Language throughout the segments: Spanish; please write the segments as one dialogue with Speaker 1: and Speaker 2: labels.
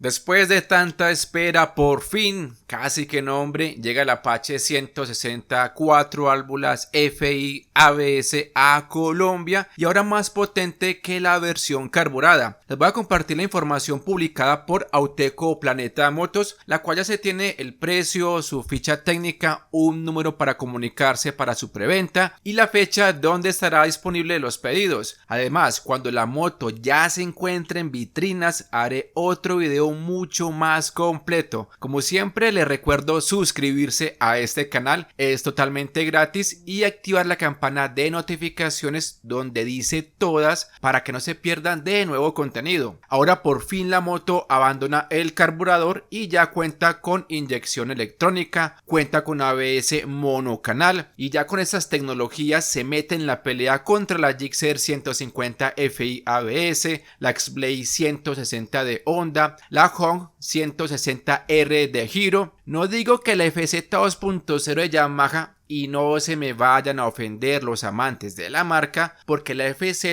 Speaker 1: Después de tanta espera, por fin, casi que nombre, llega el Apache 160 4 válvulas FI ABS a Colombia y ahora más potente que la versión carburada. Les voy a compartir la información publicada por Auteco Planeta Motos, la cual ya se tiene el precio, su ficha técnica, un número para comunicarse para su preventa y la fecha donde estará disponible los pedidos. Además, cuando la moto ya se encuentre en vitrinas, haré otro video mucho más completo. Como siempre, les recuerdo suscribirse a este canal, es totalmente gratis, y activar la campana de notificaciones donde dice todas para que no se pierdan de nuevo contenido. Ahora por fin la moto abandona el carburador y ya cuenta con inyección electrónica, cuenta con ABS monocanal y ya con estas tecnologías se mete en la pelea contra la Gixxer 150 FI ABS, la X-Blade 160 de Honda, la Hong 160R de Hero. No digo que la FZ 2.0 de Yamaha, y no se me vayan a ofender los amantes de la marca, porque la FZ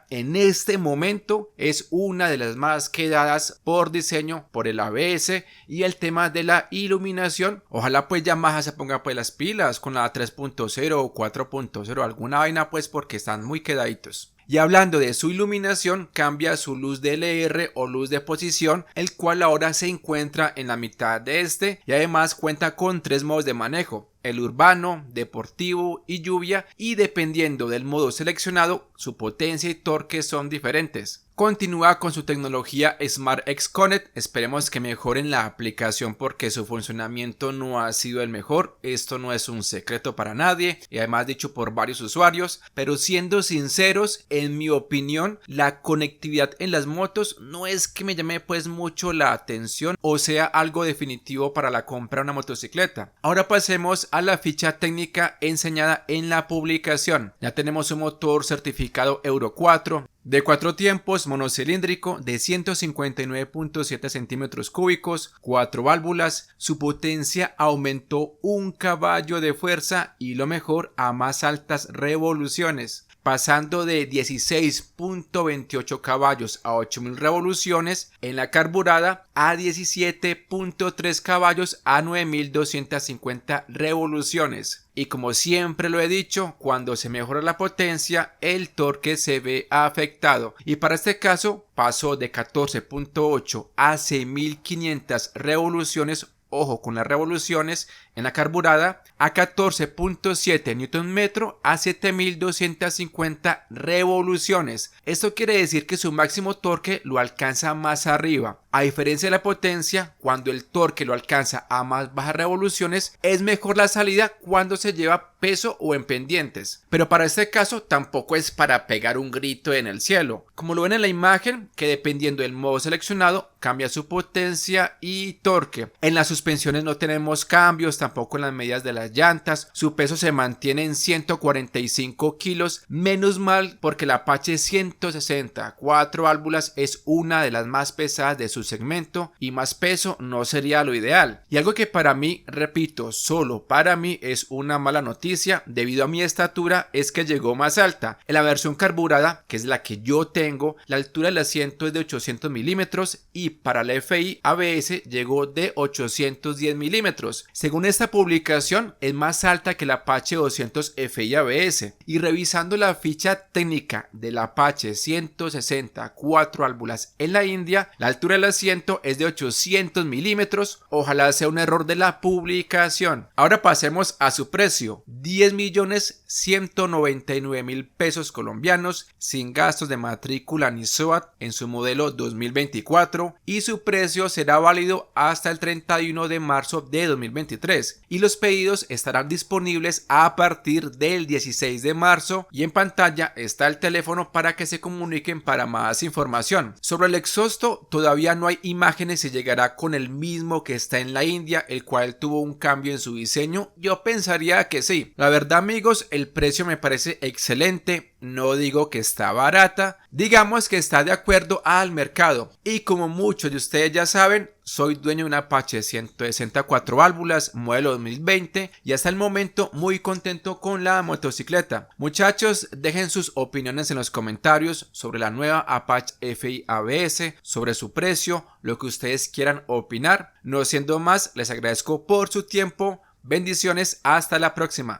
Speaker 1: en este momento es una de las más quedadas por diseño, por el ABS y el tema de la iluminación. Ojalá pues Yamaha se ponga pues las pilas con la 3.0 o 4.0, alguna vaina pues, porque están muy quedaditos. Y hablando de su iluminación, cambia su luz de LR o luz de posición, el cual ahora se encuentra en la mitad de este, y además cuenta con 3 modos de manejo: el urbano, deportivo y lluvia, y dependiendo del modo seleccionado, su potencia y torque son diferentes. Continúa con su tecnología Smart X Connect, esperemos que mejoren la aplicación porque su funcionamiento no ha sido el mejor, esto no es un secreto para nadie y además dicho por varios usuarios, pero siendo sinceros, en mi opinión, la conectividad en las motos no es que me llame pues mucho la atención o sea algo definitivo para la compra de una motocicleta. Ahora pasemos a la ficha técnica enseñada en la publicación. Ya tenemos un motor certificado Euro 4, de 4 tiempos, monocilíndrico, de 159.7 centímetros cúbicos, 4 válvulas, su potencia aumentó 1 caballo de fuerza y lo mejor, a más altas revoluciones, pasando de 16.28 caballos a 8000 revoluciones en la carburada a 17.3 caballos a 9250 revoluciones. Y como siempre lo he dicho, cuando se mejora la potencia, el torque se ve afectado. Y para este caso, pasó de 14.8 a 6500 revoluciones, ojo con las revoluciones, en la carburada, a 14.7 Nm a 7250 revoluciones. Esto quiere decir que su máximo torque lo alcanza más arriba. A diferencia de la potencia, cuando el torque lo alcanza a más bajas revoluciones, es mejor la salida cuando se lleva peso o en pendientes. Pero para este caso tampoco es para pegar un grito en el cielo. Como lo ven en la imagen, que dependiendo del modo seleccionado, cambia su potencia y torque. En las suspensiones no tenemos cambios, tampoco en las medidas de las llantas. Su peso se mantiene en 145 kilos. Menos mal, porque la Apache 160 4 válvulas es una de las más pesadas de su segmento y más peso no sería lo ideal. Y algo que para mí, repito, solo para mí es una mala noticia debido a mi estatura, es que llegó más alta. En la versión carburada, que es la que yo tengo, la altura del asiento es de 800 milímetros y para la FI ABS llegó de 810 milímetros. Según esta publicación, es más alta que la Apache 200 FI ABS. Y revisando la ficha técnica del Apache 160 4 válvulas en la India, la altura del asiento es de 800 milímetros. Ojalá sea un error de la publicación. Ahora pasemos a su precio: 10.199.000 pesos colombianos, sin gastos de matrícula ni SOAT en su modelo 2024, y su precio será válido hasta el 31 de marzo de 2023 y los pedidos estarán disponibles a partir del 16 de marzo y en pantalla está el teléfono para que se comuniquen para más información. Sobre el exhausto todavía no hay imágenes si llegará con el mismo que está en la India, el cual tuvo un cambio en su diseño. Yo pensaría que sí. La verdad amigos, el precio me parece excelente. no digo que está barata, digamos que está de acuerdo al mercado. Y como muchos de ustedes ya saben, soy dueño de una Apache 164 válvulas modelo 2020 y hasta el momento muy contento con la motocicleta. Muchachos, dejen sus opiniones en los comentarios sobre la nueva Apache FI ABS, sobre su precio, lo que ustedes quieran opinar. No siendo más, les agradezco por su tiempo. Bendiciones, hasta la próxima.